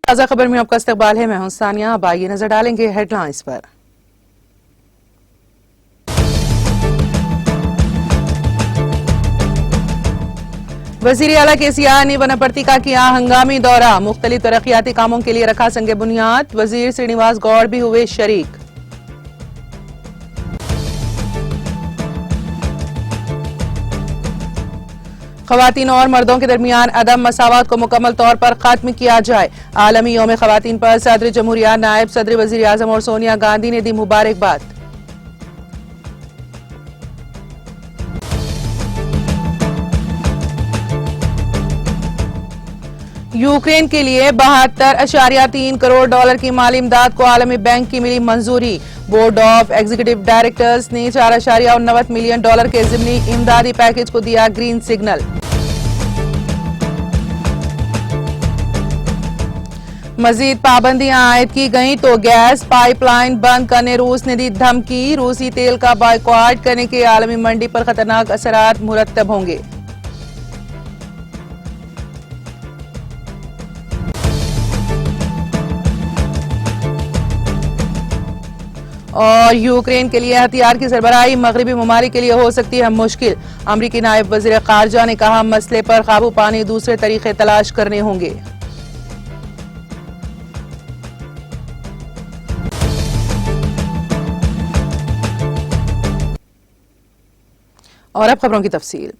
ताज़ा खबर में आपका इस्तकबाल है। मैं हूं सानिया। अब आइए नजर डालेंगे हेडलाइंस पर। वजीर आला KCR ने वनपर्ती का किया हंगामी दौरा। मुख्तलिफ तरक्याती कामों के लिए रखा संग बुनियाद। वजीर श्रीनिवास गौड़ भी हुए शरीक। खवातीन और मर्दों के दरमियान अदम मसावत को मुकम्मल तौर पर खत्म किया जाए। आलमी यौम खवातीन पर सदर जमहूरिया, नायब सदर वजीर आजम और सोनिया गांधी ने दी मुबारकबाद। यूक्रेन के लिए 72.3 करोड़ डॉलर की माली इमदाद को आलमी बैंक की मिली मंजूरी। बोर्ड ऑफ एग्जीक्यूटिव डायरेक्टर्स ने 4.9 मिलियन डॉलर के ज़िमनी इमदादी पैकेज को दिया ग्रीन सिग्नल। मजीद पाबंदियां आयद की गईं तो गैस पाइपलाइन बंद करने रूस ने दी धमकी। रूसी तेल का बायकॉट करने के आलमी मंडी पर खतरनाक असरात मुरतब होंगे। और यूक्रेन के लिए हथियार की सरबराही मगरबी ममालिक के लिए हो सकती है मुश्किल। अमरीकी नायब वजीर खारजा ने कहा, मसले पर काबू पाने दूसरे तरीके तलाश करने होंगे। और अब खबरों की तफसील।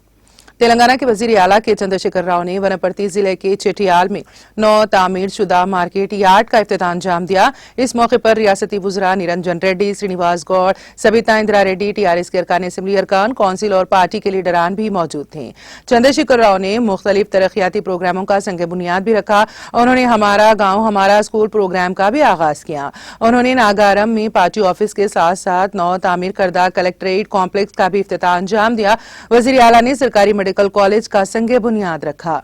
तेलंगाना के वजीर आला के चंद्रशेखर राव ने वनपर्ती जिले के चेटियाल में नौ तामीर शुदा मार्केट यार्ड का इफ्तिताह अंजाम दिया। इस मौके पर रियासती वुज़रा निरंजन रेड्डी, श्रीनिवास गौड़, सबिता इंदिरा रेड्डी, TRS के अरकान असेंबली अरकान, कौंसिल और पार्टी के लीडरान भी मौजूद थे। चंद्रशेखर राव ने मुख्तलिफ तरक्याती प्रोग्रामों का संग बुनियाद भी रखा। उन्होंने हमारा गांव हमारा स्कूल प्रोग्राम का भी आगाज किया। उन्होंने नागारम में पार्टी ऑफिस के साथ साथ नौ तामीर करदा कलेक्ट्रेट कॉम्प्लेक्स का भी इफ्तिताह अंजाम दिया। वजीर आला ने सरकारी मेडिकल कॉलेज का संग बुनियाद रखा।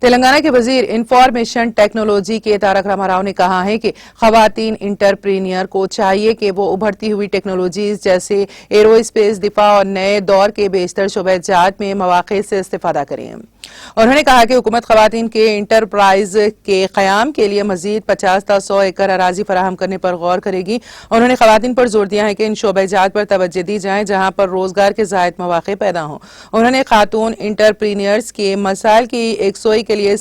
तेलंगाना के वजीर इंफॉर्मेशन टेक्नोलॉजी के तारक रामाराव ने कहा है कि खवातीन इंटरप्रीनियर को चाहिए कि वो उभरती हुई टेक्नोलॉजीज जैसे एरोस्पेस, दिफा और नए दौर के बेशतर शोबेजात में मौक़े से इस्तेफादा करें। उन्होंने कहा कि हुकूमत खवातीन के इंटरप्राइज के क़याम के लिए मजीद 50 ta 100 एकड़ अराजी फराहम करने पर गौर करेगी। उन्होंने खवातीन पर जोर दिया है कि इन शोबेजात पर तवज्जो दी जाए जहां पर रोजगार के ज़ायद मौक़े पैदा हों। उन्होंने खातून इंटरप्रीनियर्स के मसाइल की एकसोई के लिए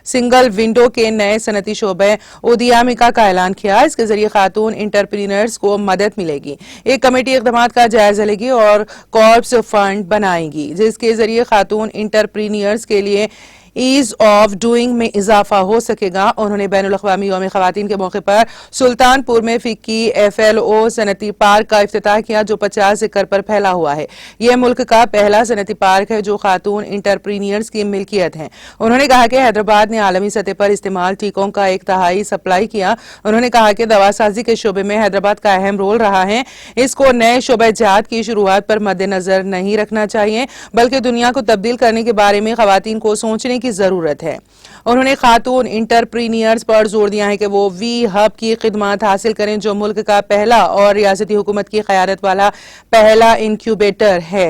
सिंगल विंडो के नए सनती शोबे उदियामिका का ऐलान किया। इसके जरिए खातून इंटरप्रीनर्स को मदद मिलेगी। एक कमेटी इक़दामात का जायजा लेगी और कॉर्प्स फंड बनाएगी जिसके जरिए खातून इंटरप्रीनियर्स के लिए ईज ऑफ डूइंग में इजाफा हो सकेगा। उन्होंने बैनुल अक़वामी यौम ख़वातीन के मौके पर सुल्तानपुर में फ़िक्की FLO सनती पार्क का इफ्तिताह किया जो 50 एकड़ पर फैला हुआ है। यह मुल्क का पहला सनती पार्क है जो खातून इंटरप्रीनियर्स की मिल्कियत है। उन्होंने कहा कि हैदराबाद ने आलमी सतह पर इस्तेमाल टीकों का 1/3 सप्लाई किया। उन्होंने कहा कि दवासाजी के शोबे में हैदराबाद का अहम रोल रहा है। इसको नए शोबेजात की शुरुआत पर मद्देनजर नहीं रखना चाहिए बल्कि दुनिया को तब्दील करने के बारे में खवातीन को सोचने की जरूरत है। उन्होंने खातून इंटरप्रीनियर्स पर जोर दिया है कि वो वी हब की खिदमत हासिल करें जो मुल्क का पहला और रियासती हुकूमत की क़यादत वाला पहला इंक्यूबेटर है।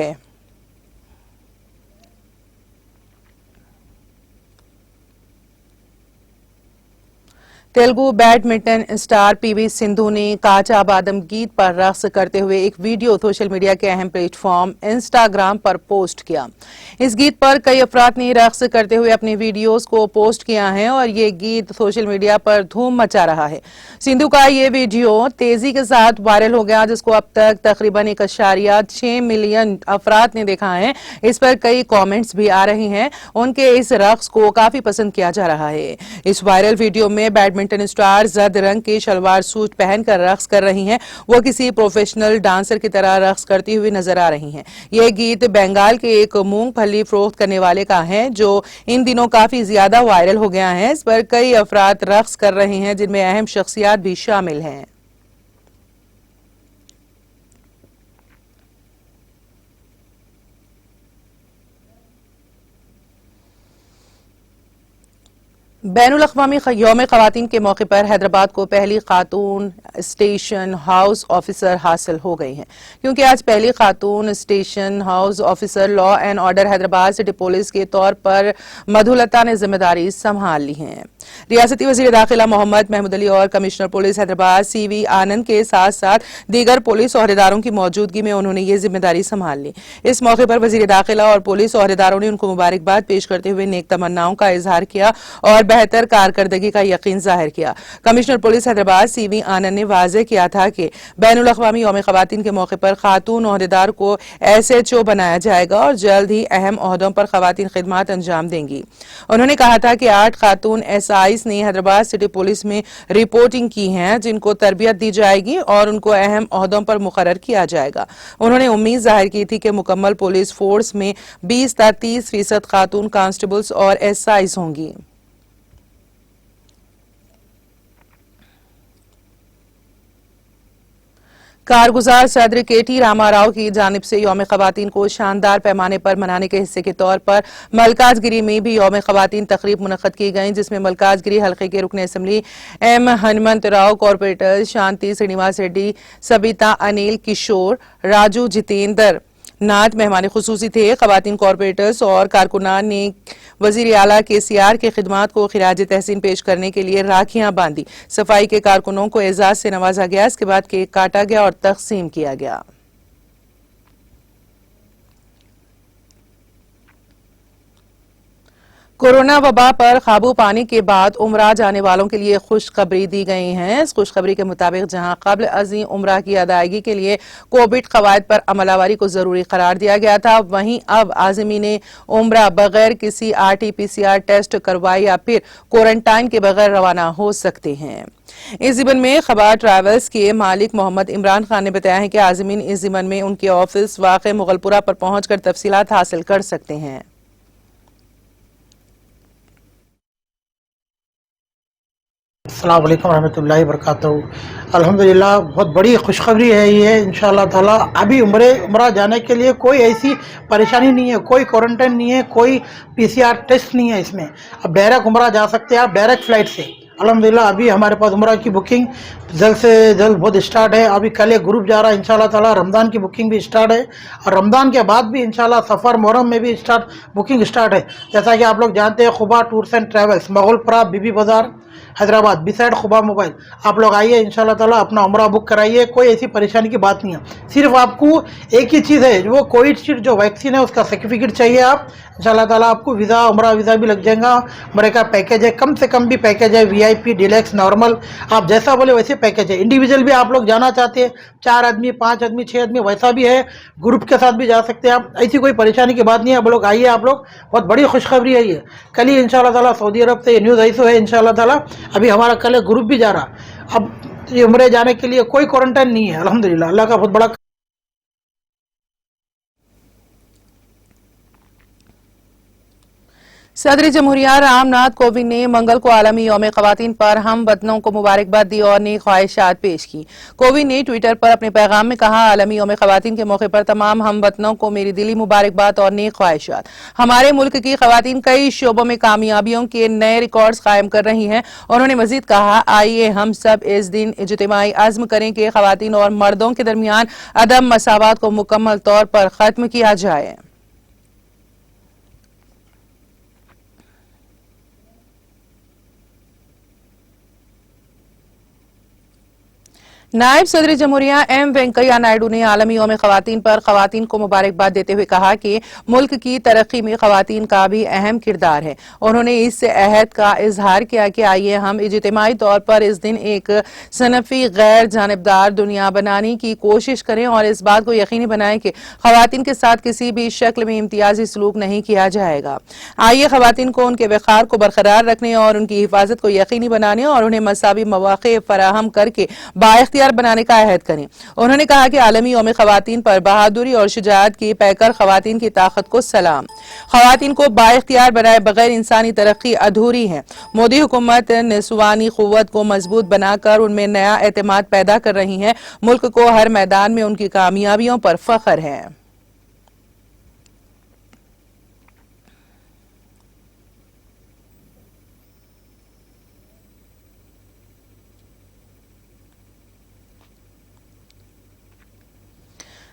Telugu badminton star PV Sindhu ने काचा बादम गीत पर रक्स करते हुए एक वीडियो सोशल मीडिया के अहम प्लेटफॉर्म इंस्टाग्राम पर पोस्ट किया। इस गीत पर कई अफराद ने रक्स करते हुए अपने वीडियोस को पोस्ट किया है और ये गीत सोशल मीडिया पर धूम मचा रहा है। सिंधु का ये वीडियो तेजी के साथ वायरल हो गया जिसको अब तक तकरीबन 1.6 मिलियन अफराद ने देखा है। इस पर कई कॉमेंट्स भी आ रहे हैं। उनके इस रक्स को काफी पसंद किया जा रहा है। इस वायरल वीडियो में बैडमिंटन स्टार जर्द रंग के शलवार सूट पहनकर रक्स कर रही हैं। वो किसी प्रोफेशनल डांसर की तरह रक्स करती हुई नजर आ रही हैं। यह गीत बंगाल के एक मूंगफली फरोख्त करने वाले का है जो इन दिनों काफी ज्यादा वायरल हो गया है। इस पर कई अफराद रक्स कर रहे हैं जिनमें अहम शख्सियात भी शामिल हैं। बैनुल अक़वामी यौम ख़वातीन के मौके पर हैदराबाद को पहली खातून स्टेशन हाउस ऑफिसर हासिल हो गई हैं, क्योंकि आज पहली खातून station house officer law and order Hyderabad city police के तौर पर मधुलता ने जिम्मेदारी संभाल ली है। रियासती वज़ीर दाखिला मोहम्मद महमूद अली और कमिश्नर पुलिस हैदराबाद CV आनंद के साथ साथ दीगर पुलिस ओहदेदारों की मौजूदगी में उन्होंने ये जिम्मेदारी संभाल ली। इस मौके पर वज़ीर दाखिला और पुलिस ओहदेदारों ने उनको मुबारकबाद पेश करते हुए नेक तमन्नाओं का इजहार किया और बेहतर कारकर्दगी का यकीन जाहिर किया। कमिश्नर पुलिस हैदराबाद CV आनंद ने वाज़ेह किया था कि बैनुल अक़वामी यौम ख़वातीन के मौके पर खातून ओहदेदार को SHO बनाया जाएगा और जल्द ही अहम ओहदों पर ख़वातीन खिदमात अंजाम देंगी। उन्होंने कहा था कि 8 खातून SIs ने हैदराबाद सिटी पुलिस में रिपोर्टिंग की है, जिनको तरबियत दी जाएगी और उनको अहम ओहदों पर मुकर्रर किया जाएगा। उन्होंने उम्मीद जाहिर की थी कि मुकम्मल पुलिस फोर्स में 20 से 30% खातून कांस्टेबल्स और SIs होंगी। कारगुजार सदर KT रामाराव की जानिब से यौम ख़वातीन को शानदार पैमाने पर मनाने के हिस्से के तौर पर मलकाजगिरी में भी यौम ख़वातीन तकरीब मुनक़्क़द की गई, जिसमें मलकाजगिरी हल्के के रुकन assembly M Hanumanth Rao, corporator Shanti Srinivas Reddy, Sabitha Anil, Kishore, Raju, Jitendra Nath मेहमान खुसूसी थे। ख़वातीन कॉरपोरेटर्स और कारकुनान ने वज़ीर आला KCR के खिदमात को खिराज तहसीन पेश करने के लिए राखियां बांधी। सफाई के कारकुनों को एजाज से नवाजा गया। इसके बाद केक काटा गया और तकसीम किया गया। कोरोना वबा पर काबू पाने के बाद उमरा जाने वालों के लिए खुशखबरी दी गई है। इस खुशखबरी के मुताबिक जहां कब्ल अज़ीं उमरा की अदायगी के लिए कोविड कवायद पर अमलावरी को जरूरी करार दिया गया था, वहीं अब आज़मीन उमरा बगैर किसी RT-PCR टेस्ट करवाए या फिर क्वारंटाइन के बगैर रवाना हो सकते हैं। इस ज़िमन में खबार ट्रैवल्स के मालिक मोहम्मद इमरान खान ने बताया है कि आज़मीन इस ज़िमन में उनके ऑफिस वाक़े मुगलपुरा पर पहुंचकर तफसीलात हासिल कर सकते हैं। अस्सलाम वालेकुम रहमतुल्लाहि वबरकातुहू। अल्हम्दुलिल्लाह बहुत बड़ी खुशखबरी है ये इंशाअल्लाह ताला। अभी उम्रा जाने के लिए कोई ऐसी परेशानी नहीं है, कोई क्वारंटाइन नहीं है, कोई PCR टेस्ट नहीं है इसमें। अब डायरेक्ट उम्रा जा सकते हैं आप डायरेक्ट फ़्लाइट से। अल्हम्दुलिल्लाह अभी हमारे पास उम्रा की बुकिंग जल्द से जल्द बहुत स्टार्ट है। अभी कल एक ग्रुप जा रहा है इंशाअल्लाह ताला। रमज़ान की बुकिंग भी स्टार्ट है और रमज़ान के बाद भी इंशाअल्लाह सफ़र मुहर्रम में भी बुकिंग स्टार्ट है। जैसा कि आप लोग जानते हैं खुबा टूर्स एंड ट्रैवल्स, मोगलपुरा, बीबी बाज़ार, हैदराबाद, बिसाइड खुबा मोबाइल। आप लोग आइए इंशाअल्लाह ताला, अपना उम्रा बुक कराइए। कोई ऐसी परेशानी की बात नहीं है। सिर्फ आपको एक ही चीज़ है, वो कोविड जो वैक्सीन है उसका सर्टिफिकेट चाहिए। आप इंशाअल्लाह ताला आपको वीज़ा, उम्रा वीज़ा भी लग जाएगा। उम्रे का पैकेज है, कम से कम भी पैकेज है, VIP, डिलक्स, नॉर्मल, आप जैसा बोले वैसे पैकेज है। इंडिविजुअल भी आप लोग जाना चाहते हैं, 4 आदमी, 5 आदमी, 6 आदमी, वैसा भी है। ग्रुप के साथ भी जा सकते हैं आप, ऐसी कोई परेशानी की बात नहीं है। आप लोग आइए, आप लोग, बहुत बड़ी खुशखबरी है ये। कल ही इंशाअल्लाह ताला सऊदी अरब से ये न्यूज़ ऐसो है इंशाअल्लाह ताला। अभी हमारा कल ग्रुप भी जा रहा। अब ये उम्रे जाने के लिए कोई क्वारंटाइन नहीं है। अल्हम्दुलिल्लाह अल्लाह का बहुत बड़ा। सदर जमहूरिया रामनाथ कोविंद ने मंगल को आलमी यौम ख़वातीन पर हम वतनों को मुबारकबाद दी और नई ख्वाहिशात पेश की। कोविंद ने ट्विटर पर अपने पैगाम में कहा, आलमी यौम ख़वातीन के मौके पर तमाम हम वतनों को मेरी दिली मुबारकबाद और नई ख्वाहिशात। हमारे मुल्क की ख़वातीन कई शोबों में कामयाबियों के नए रिकॉर्ड्स कायम कर रही हैं। उन्होंने मजीद कहा, आइए हम सब इस दिन इज्तिमाई अज़्म करें कि ख़वातीन और मर्दों के दरमियान अदम मसावत को मुकम्मल तौर पर ख़त्म किया जाए। नायब सदर जमहूरिया M वेंकैया नायडू ने आलमी यौम ख़वातीन पर ख़वातीन को मुबारकबाद देते हुए कहा कि मुल्क की तरक्की में ख़वातीन का भी अहम किरदार है। उन्होंने इस अहद का इजहार किया कि आइए हम इज्तिमाई तौर पर इस दिन एक सनफी गैर जानिबदार दुनिया बनाने की कोशिश करें और इस बात को यकीनी बनाएं कि ख़वातीन के साथ किसी भी शक्ल में इम्तियाजी सलूक नहीं किया जाएगा। आइए ख़वातीन को उनके वक़ार को बरकरार रखने और उनकी हिफाजत को यकीनी बनाने और उन्हें मसावी मौक़े फराहम करके बाइख्तियार बनाने का अहद करें। उन्होंने कहा कि आलमी यौम ख़वातीन पर बहादुरी और शुजाअत की पैकर ख़वातीन की ताकत को सलाम। ख़वातीन को बाइख्तियार बनाए बगैर इंसानी तरक्की अधूरी है। मोदी हुकूमत निस्वानी क़ुव्वत को मजबूत बनाकर उनमें नया एतमाद पैदा कर रही है। मुल्क को हर मैदान में उनकी कामयाबियों पर फख्र है।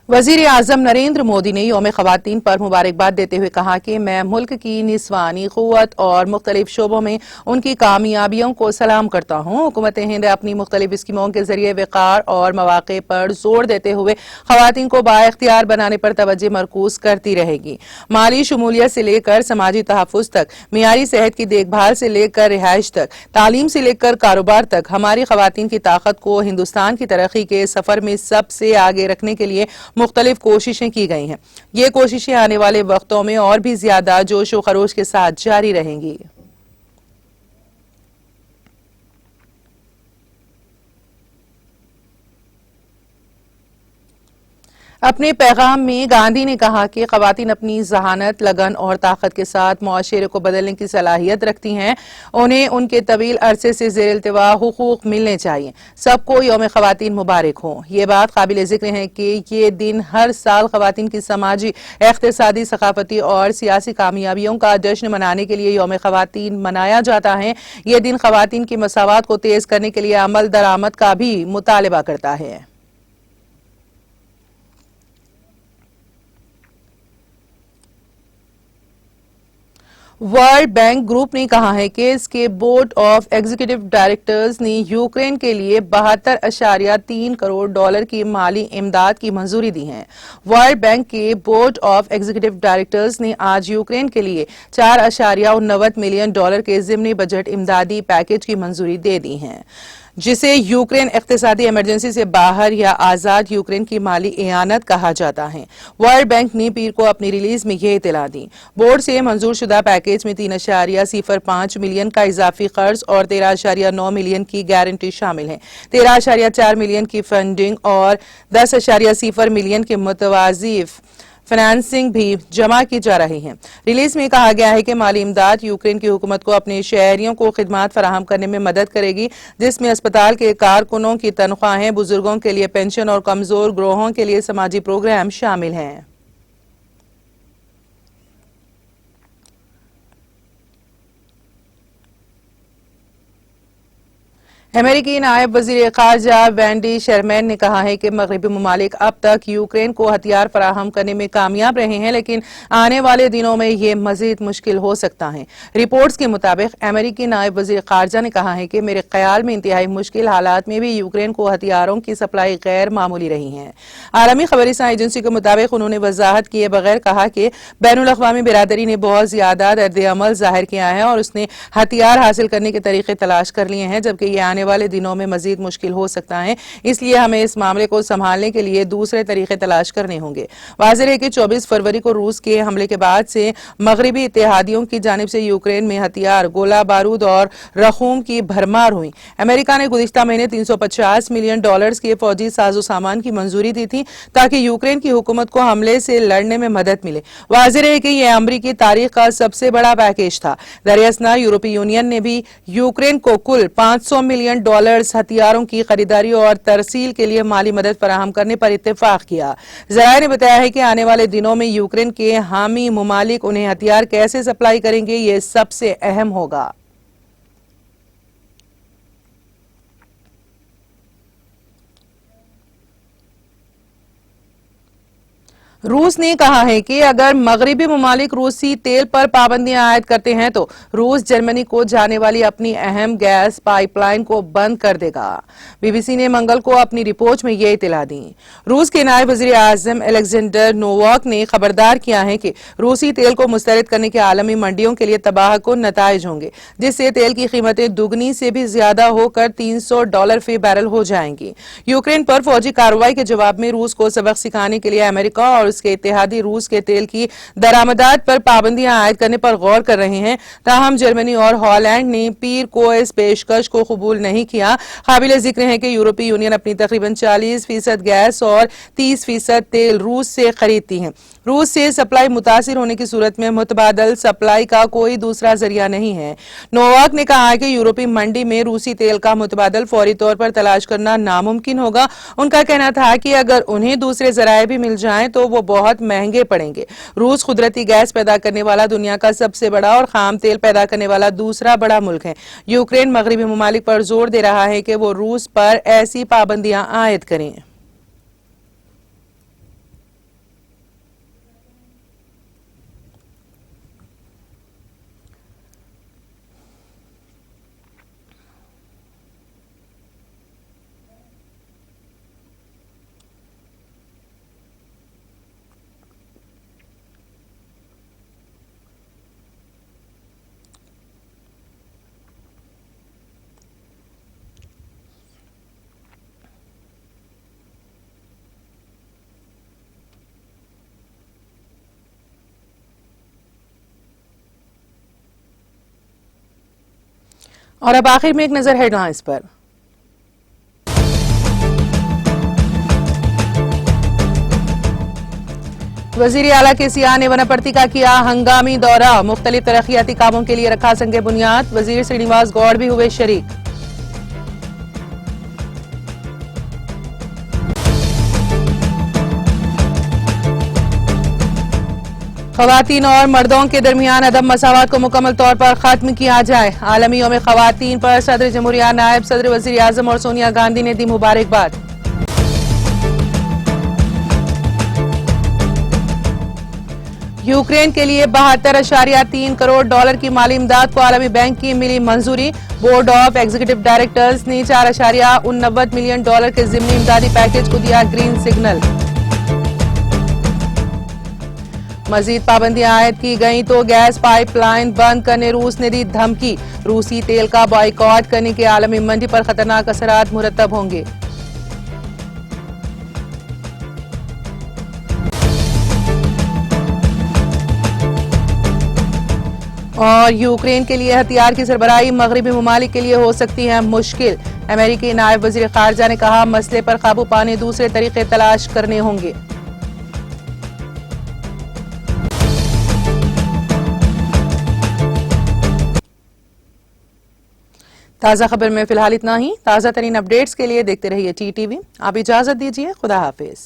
वजीर आजम नरेंद्र मोदी ने यौम खवातीन पर मुबारकबाद देते हुए कहा कि मैं मुल्क की निस्वानी क़ुव्वत और मुख्तलिफ शोबों में उनकी कामयाबियों को सलाम करता हूँ। हुकूमत हिंद अपनी मुख्तलिफ स्कीमों के जरिए वक़ार और मौक़े पर जोर देते हुए खवातीन को बाइख्तियार बनाने पर तवज्जो मरकूज करती रहेगी। माली शमूलियत से लेकर समाजी तहफ़्फ़ुज़ तक, मियारी सेहत की देखभाल से लेकर रिहाइश तक, तालीम से लेकर कारोबार तक हमारी खवातीन की ताकत को हिंदुस्तान की तरक्की के सफर में सबसे आगे रखने के लिए मुख्तलिफ कोशिशें की गई हैं। ये कोशिशें आने वाले वक्तों में और भी ज्यादा जोश व खरोश के साथ जारी रहेंगी। अपने पैगाम में गांधी ने कहा कि खवातीन अपनी जहानत, लगन और ताकत के साथ मुआशरे को बदलने की सलाहियत रखती हैं। उन्हें उनके तवील अरसे से ज़ेर इल्तिवा हुकूक मिलने चाहिए। सबको यौम खवातीन मुबारक हो। ये बात काबिल जिक्र है कि ये दिन हर साल खवातीन की समाजी, इक़्तिसादी, सकाफती और सियासी कामयाबियों का जश्न मनाने के लिए यौम खवातीन मनाया जाता है। ये दिन खवातीन की मसावत को तेज करने के लिए अमल दरामद का भी मुतालबा करता है। वर्ल्ड बैंक ग्रुप ने कहा है कि इसके बोर्ड ऑफ एग्जीक्यूटिव डायरेक्टर्स ने यूक्रेन के लिए 72.3 करोड़ डॉलर की माली इमदाद की मंजूरी दी है। वर्ल्ड बैंक के बोर्ड ऑफ एग्जीक्यूटिव डायरेक्टर्स ने आज यूक्रेन के लिए 4.89 मिलियन डॉलर के ज़िमनी बजट इमदादी पैकेज की मंजूरी दे दी है, जिसे यूक्रेन इक़्तिसादी इमरजेंसी से बाहर या आज़ाद यूक्रेन की माली एआनत कहा जाता है। वर्ल्ड बैंक ने पीर को अपनी रिलीज में यह इत्तला दी। बोर्ड से मंजूर शुदा पैकेज में 3.05 मिलियन का इजाफी कर्ज और 13.9 मिलियन की गारंटी शामिल है। 13.4 मिलियन की फंडिंग और 10.0 मिलियन के मुतवाज़ी फाइनेंसिंग भी जमा की जा रही है। रिलीज में कहा गया है कि माली इमदाद यूक्रेन की हुकूमत को अपने शहरियों को खिदमात फराहम करने में मदद करेगी, जिसमें अस्पताल के कारकुनों की तनख्वाहें, बुजुर्गों के लिए पेंशन और कमजोर ग्रोहों के लिए समाजी प्रोग्राम शामिल हैं। अमेरिकी नायब वजीर खारजा वेंडी शर्मैन ने कहा है कि मगरबी ममालिक अब तक यूक्रेन को हथियार फराहम करने में कामयाब रहे हैं, लेकिन आने वाले दिनों में ये मजीद मुश्किल हो सकता है। रिपोर्ट्स के मुताबिक अमेरिकी नायब वजीर खारजा ने कहा है कि मेरे ख्याल में इंतहाई मुश्किल हालात में भी यूक्रेन को हथियारों की सप्लाई गैर मामूली रही है। आलमी खबरसां एजेंसी के मुताबिक उन्होंने वजाहत किए बगैर कहा कि बैनुल अक़वामी बिरादरी ने बहुत ज्यादा दर्द अमल जाहिर किया है और उसने हथियार हासिल करने के तरीके तलाश कर लिए हैं, जबकि ये आने वाले दिनों में मजीद मुश्किल हो सकता है। इसलिए हमें इस मामले को संभालने के लिए दूसरे तरीके तलाश करने होंगे। वाज़ेह है कि 24 फरवरी को रूस के हमले के बाद से मगरबी इत्तेहादियों की जानिब से यूक्रेन में हथियार, गोला बारूद और रखूम की भरमार हुई। अमेरिका ने गुज़िश्ता महीने 350 मिलियन डॉलर्स के फौजी साजो सामान की मंजूरी दी थी ताकि यूक्रेन की हुकूमत को हमले से लड़ने में मदद मिले। वाज़ेह है कि यह अमरीकी तारीख का सबसे बड़ा पैकेज था। दरियासना यूरोपीय यूनियन ने भी यूक्रेन को कुल 500 मिलियन डॉलर्स हथियारों की खरीदारी और तरसील के लिए माली मदद फराहम करने पर इत्तेफाक किया। ज़राए ने बताया है कि आने वाले दिनों में यूक्रेन के हामी मुमालिक उन्हें हथियार कैसे सप्लाई करेंगे, ये सबसे अहम होगा। रूस ने कहा है कि अगर मगरबी ममालिक रूसी तेल पर पाबंदियां आयद करते हैं तो रूस जर्मनी को जाने वाली अपनी अहम गैस पाइपलाइन को बंद कर देगा। बीबीसी ने मंगल को अपनी रिपोर्ट में यह इत्तला दी। रूस के नायब वज़ीर आज़म अलेक्जेंडर नोवाक ने खबरदार किया है कि रूसी तेल को मुस्तरद करने के आलमी मंडियों के लिए तबाहकुन नताइज होंगे, जिससे तेल की कीमतें दुगनी से भी ज्यादा होकर $300 फी बैरल हो जाएंगी। यूक्रेन पर फौजी कार्रवाई के जवाब में रूस को सबक सिखाने के लिए अमेरिका और उसके इत्तेहादी रूस के तेल की दरामदात पर पाबंदियां आयद करने पर गौर कर रहे हैं। ताहम जर्मनी और हॉलैंड ने पीर को इस पेशकश को कबूल नहीं किया। काबिल जिक्र है कि यूरोपीय यूनियन अपनी तकरीबन 40% गैस और 30% तेल रूस से खरीदती है। रूस से सप्लाई मुतासिर होने की सूरत में मुतबादल सप्लाई का कोई दूसरा जरिया नहीं है। नोवाक ने कहा कि यूरोपीय मंडी में रूसी तेल का मुतबादल फौरी तौर पर तलाश करना नामुमकिन होगा। उनका कहना था कि अगर उन्हें दूसरे जराए भी मिल जाएं तो वो बहुत महंगे पड़ेंगे। रूस कुदरती गैस पैदा करने वाला दुनिया का सबसे बड़ा और खाम तेल पैदा करने वाला दूसरा बड़ा मुल्क है। यूक्रेन मगरबी ममालिक पर जोर दे रहा है कि वो रूस पर ऐसी पाबंदियां आयद करें। और अब आखिर में एक नजर हेडलाइंस पर। वजीर आला के सियाह ने वनपर्ती का किया हंगामी दौरा, मुख्तलिफ तरक्याती कामों के लिए रखा संगे बुनियाद, वजीर श्रीनिवास गौड़ भी हुए शरीक। खवातीन और मर्दों के दरमियान अदम मसावत को मुकम्मल तौर पर खत्म किया जाए, आलमी यौम खवातीन पर सदर जमहूरिया, नायब सदर वजीर आजम और सोनिया गांधी ने दी मुबारकबाद। यूक्रेन के लिए 72.3 करोड़ डॉलर की माली इमदाद को आलमी बैंक की मिली मंजूरी, बोर्ड ऑफ एग्जीक्यूटिव डायरेक्टर्स ने 4.89 मिलियन डॉलर के जिमनी इमदादी पैकेज को दिया ग्रीन सिग्नल। मजीद पाबंदियां आयद की गई तो गैस पाइपलाइन बंद करने रूस ने दी धमकी, रूसी तेल का बॉयकॉट करने के आलमी मंडी पर खतरनाक असरात मुरतब होंगे। और यूक्रेन के लिए हथियार की सरबराही मगरबी ममालिक के लिए हो सकती है मुश्किल, अमेरिकी नायब वजीर खारजा ने कहा मसले पर काबू पाने दूसरे तरीके तलाश करने होंगे। ताज़ा खबर में फिलहाल इतना ही। ताज़ा तरीन अपडेट्स के लिए देखते रहिए TTV। आप इजाजत दीजिए, खुदा हाफिज।